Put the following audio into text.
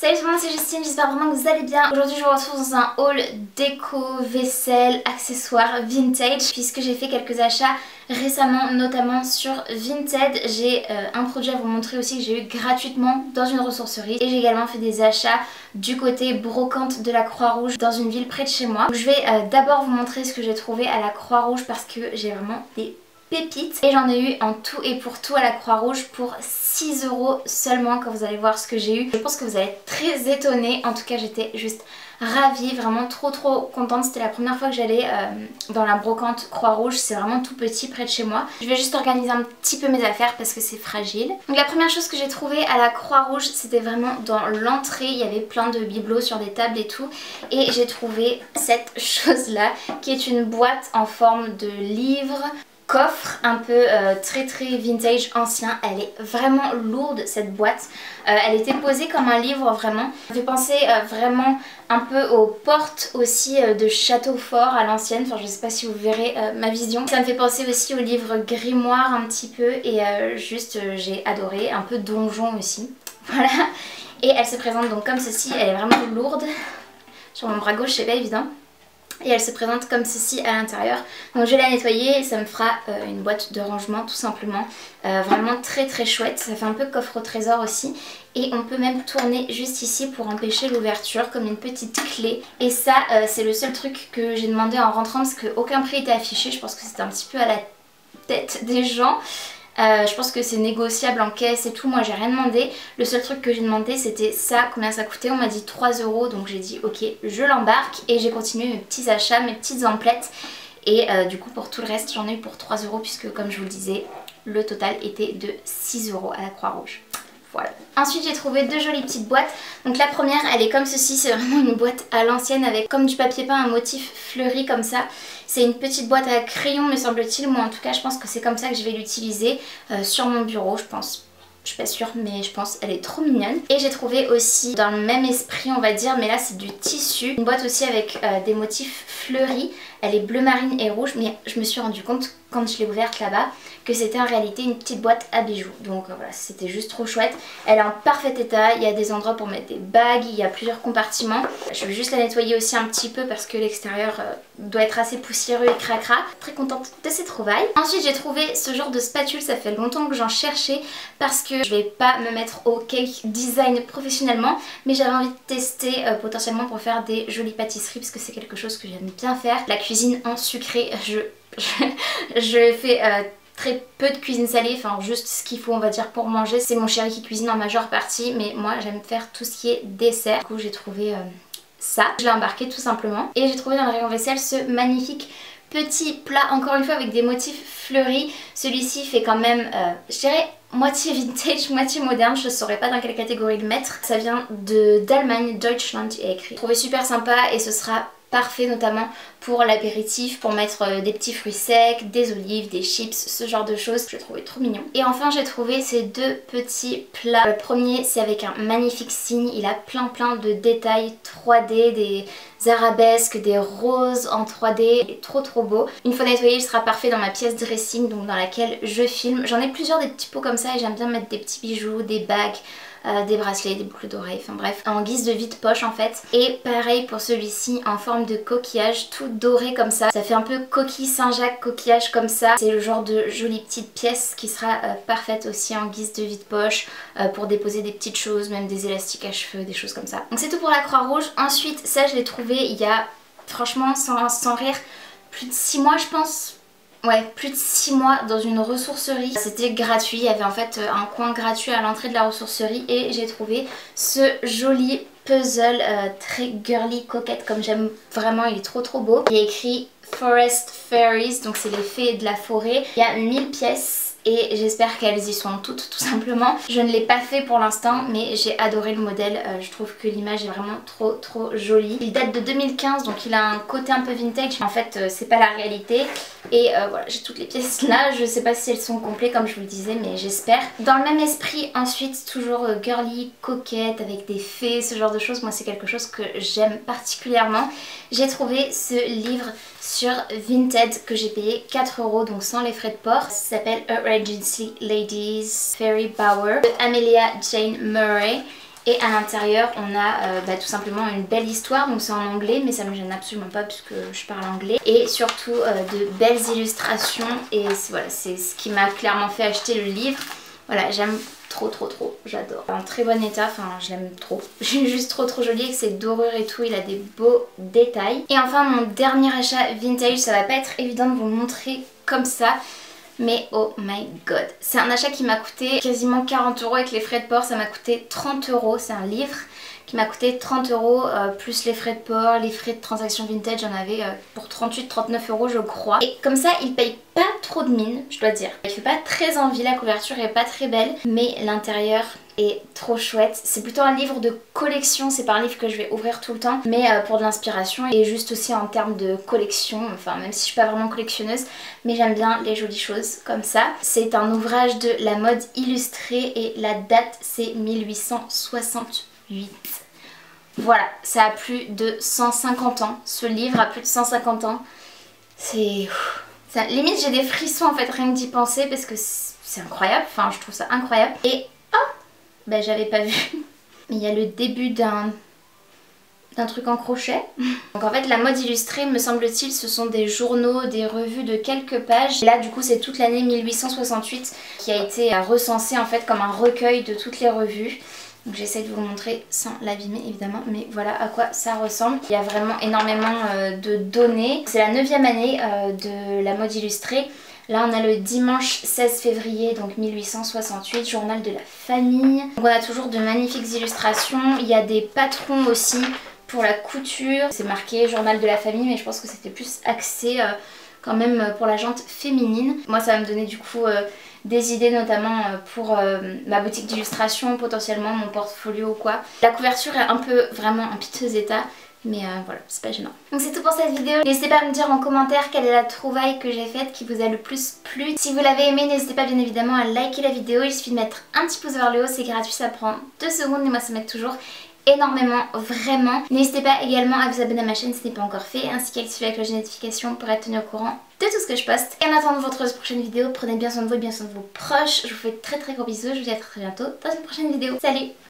Salut tout le monde, c'est Justine, j'espère vraiment que vous allez bien. Aujourd'hui je vous retrouve dans un haul déco, vaisselle, accessoires, vintage, puisque j'ai fait quelques achats récemment, notamment sur Vinted. J'ai un produit à vous montrer aussi que j'ai eu gratuitement dans une ressourcerie, et j'ai également fait des achats du côté brocante de la Croix-Rouge dans une ville près de chez moi. Donc, je vais d'abord vous montrer ce que j'ai trouvé à la Croix-Rouge parce que j'ai vraiment des pépites et j'en ai eu en tout et pour tout à la Croix-Rouge pour 6 € seulement. Quand vous allez voir ce que j'ai eu, je pense que vous allez être très étonnés. En tout cas j'étais juste ravie, vraiment trop contente. C'était la première fois que j'allais dans la brocante Croix-Rouge, c'est vraiment tout petit près de chez moi. Je vais juste organiser un petit peu mes affaires parce que c'est fragile. Donc la première chose que j'ai trouvée à la Croix-Rouge, c'était vraiment dans l'entrée, il y avait plein de bibelots sur des tables et tout, et j'ai trouvé cette chose là qui est une boîte en forme de livre coffre un peu très vintage ancien. Elle est vraiment lourde cette boîte, elle était posée comme un livre vraiment. Ça me fait penser vraiment un peu aux portes aussi de château fort à l'ancienne, enfin je sais pas si vous verrez ma vision. Ça me fait penser aussi au livre grimoire un petit peu, et juste j'ai adoré, un peu donjon aussi, voilà. Et elle se présente donc comme ceci, elle est vraiment lourde, sur mon bras gauche c'est pas évident. Et elle se présente comme ceci à l'intérieur. Donc je vais la nettoyer et ça me fera une boîte de rangement tout simplement. Vraiment très chouette. Ça fait un peu coffre au trésor aussi. Et on peut même tourner juste ici pour empêcher l'ouverture comme une petite clé. Et ça c'est le seul truc que j'ai demandé en rentrant parce qu'aucun prix était affiché. Je pense que c'était un petit peu à la tête des gens. Je pense que c'est négociable en caisse et tout, moi j'ai rien demandé. Le seul truc que j'ai demandé c'était ça, combien ça coûtait. On m'a dit 3 €, donc j'ai dit ok, je l'embarque. Et j'ai continué mes petits achats, mes petites emplettes. Et du coup pour tout le reste j'en ai eu pour 3 € puisque comme je vous le disais, le total était de 6 € à la Croix-Rouge. Voilà. Ensuite j'ai trouvé deux jolies petites boîtes. Donc la première elle est comme ceci, c'est vraiment une boîte à l'ancienne avec comme du papier peint, un motif fleuri comme ça. C'est une petite boîte à crayon me semble-t-il, moi en tout cas je pense que c'est comme ça que je vais l'utiliser sur mon bureau je pense. Je suis pas sûre mais je pense, elle est trop mignonne. Et j'ai trouvé aussi dans le même esprit on va dire, mais là c'est du tissu, une boîte aussi avec des motifs fleuris. Elle est bleu marine et rouge, mais je me suis rendu compte quand je l'ai ouverte là-bas que c'était en réalité une petite boîte à bijoux. Donc voilà, c'était juste trop chouette. Elle est en parfait état, il y a des endroits pour mettre des bagues, il y a plusieurs compartiments. Je vais juste la nettoyer aussi un petit peu parce que l'extérieur doit être assez poussiéreux et cracra. Très contente de ces trouvailles. Ensuite j'ai trouvé ce genre de spatule, ça fait longtemps que j'en cherchais parce que je vais pas me mettre au cake design professionnellement, mais j'avais envie de tester potentiellement pour faire des jolies pâtisseries parce que c'est quelque chose que j'aime bien faire. La cuisine en sucré, je fais très peu de cuisine salée, enfin juste ce qu'il faut on va dire pour manger. C'est mon chéri qui cuisine en majeure partie, mais moi j'aime faire tout ce qui est dessert. Du coup j'ai trouvé ça, je l'ai embarqué tout simplement. Et j'ai trouvé dans le rayon vaisselle ce magnifique petit plat, encore une fois avec des motifs fleuris. Celui-ci fait quand même, je dirais moitié vintage, moitié moderne, je ne saurais pas dans quelle catégorie le mettre. Ça vient d'Allemagne, Deutschland il est écrit. Je l'ai trouvé super sympa et ce sera parfait notamment pour l'apéritif, pour mettre des petits fruits secs, des olives, des chips, ce genre de choses. Je l'ai trouvé trop mignon. Et enfin j'ai trouvé ces deux petits plats. Le premier c'est avec un magnifique signe, il a plein de détails 3D, des arabesques, des roses en 3D, il est trop beau. Une fois nettoyé il sera parfait dans ma pièce dressing, donc dans laquelle je filme. J'en ai plusieurs des petits pots comme ça et j'aime bien mettre des petits bijoux, des bagues, des bracelets, des boucles d'oreilles, enfin bref, en guise de vide-poche en fait. Et pareil pour celui-ci en forme de coquillage tout doré comme ça. Ça fait un peu coquille Saint-Jacques, coquillage comme ça. C'est le genre de jolie petite pièce qui sera parfaite aussi en guise de vide-poche pour déposer des petites choses, même des élastiques à cheveux, des choses comme ça. Donc c'est tout pour la Croix-Rouge. Ensuite ça je l'ai trouvé il y a franchement sans rire plus de 6 mois je pense. Ouais, plus de 6 mois dans une ressourcerie. C'était gratuit, il y avait en fait un coin gratuit à l'entrée de la ressourcerie et j'ai trouvé ce joli puzzle très girly, coquette comme j'aime vraiment, il est trop beau. Il y a écrit Forest Fairies, donc c'est les fées de la forêt. Il y a 1000 pièces. Et j'espère qu'elles y sont toutes tout simplement. Je ne l'ai pas fait pour l'instant mais j'ai adoré le modèle, je trouve que l'image est vraiment trop jolie. Il date de 2015 donc il a un côté un peu vintage, en fait c'est pas la réalité. Et voilà, j'ai toutes les pièces là, je sais pas si elles sont complètes comme je vous le disais mais j'espère. Dans le même esprit ensuite, toujours girly, coquette avec des fées, ce genre de choses, moi c'est quelque chose que j'aime particulièrement. J'ai trouvé ce livre sur Vinted que j'ai payé 4 € donc sans les frais de port. Ça s'appelle A Regency Ladies Fairy Bower de Amelia Jane Murray. Et à l'intérieur on a tout simplement une belle histoire, donc c'est en anglais mais ça me gêne absolument pas puisque je parle anglais. Et surtout de belles illustrations et voilà, c'est ce qui m'a clairement fait acheter le livre. Voilà, j'aime trop, j'adore. En très bon état, enfin je l'aime trop. Juste trop joli avec ses dorures et tout, il a des beaux détails. Et enfin mon dernier achat vintage, ça va pas être évident de vous le montrer comme ça. Mais oh my god, c'est un achat qui m'a coûté quasiment 40 € avec les frais de port, ça m'a coûté 30 €, c'est un livre qui m'a coûté 30 € plus les frais de port, les frais de transaction vintage, j'en avais pour 38-39 € je crois. Et comme ça il paye pas trop de mine, je dois dire. Il fait pas très envie, la couverture est pas très belle, mais l'intérieur est trop chouette. C'est plutôt un livre de collection, c'est pas un livre que je vais ouvrir tout le temps, mais pour de l'inspiration et juste aussi en termes de collection, enfin même si je suis pas vraiment collectionneuse, mais j'aime bien les jolies choses comme ça. C'est un ouvrage de la mode illustrée et la date c'est 1868. Voilà, ça a plus de 150 ans, ce livre a plus de 150 ans. C'est... limite j'ai des frissons en fait rien que d'y penser parce que c'est incroyable, enfin je trouve ça incroyable. Et ben j'avais pas vu. Il y a le début d'un truc en crochet. Donc en fait la mode illustrée me semble-t-il ce sont des journaux, des revues de quelques pages. Et là du coup c'est toute l'année 1868 qui a été recensée en fait comme un recueil de toutes les revues. Donc j'essaie de vous montrer sans l'abîmer évidemment, mais voilà à quoi ça ressemble. Il y a vraiment énormément de données. C'est la 9e année de la mode illustrée. Là on a le dimanche 16 février donc 1868, journal de la famille. Donc on a toujours de magnifiques illustrations, il y a des patrons aussi pour la couture. C'est marqué journal de la famille mais je pense que c'était plus axé quand même pour la jante féminine. Moi ça va me donner du coup des idées notamment pour ma boutique d'illustration, potentiellement mon portfolio ou quoi. La couverture est un peu vraiment en piteux état. Mais voilà, c'est pas gênant. Donc c'est tout pour cette vidéo. N'hésitez pas à me dire en commentaire quelle est la trouvaille que j'ai faite qui vous a le plus plu. Si vous l'avez aimé, n'hésitez pas bien évidemment à liker la vidéo. Il suffit de mettre un petit pouce vers le haut, c'est gratuit, ça prend 2 secondes et moi ça m'aide toujours énormément, vraiment. N'hésitez pas également à vous abonner à ma chaîne si ce n'est pas encore fait, ainsi qu'à activer la cloche de notification pour être tenu au courant de tout ce que je poste. Et en attendant votre prochaine vidéo, prenez bien soin de vous et bien soin de vos proches. Je vous fais très gros bisous, je vous dis à très bientôt dans une prochaine vidéo. Salut!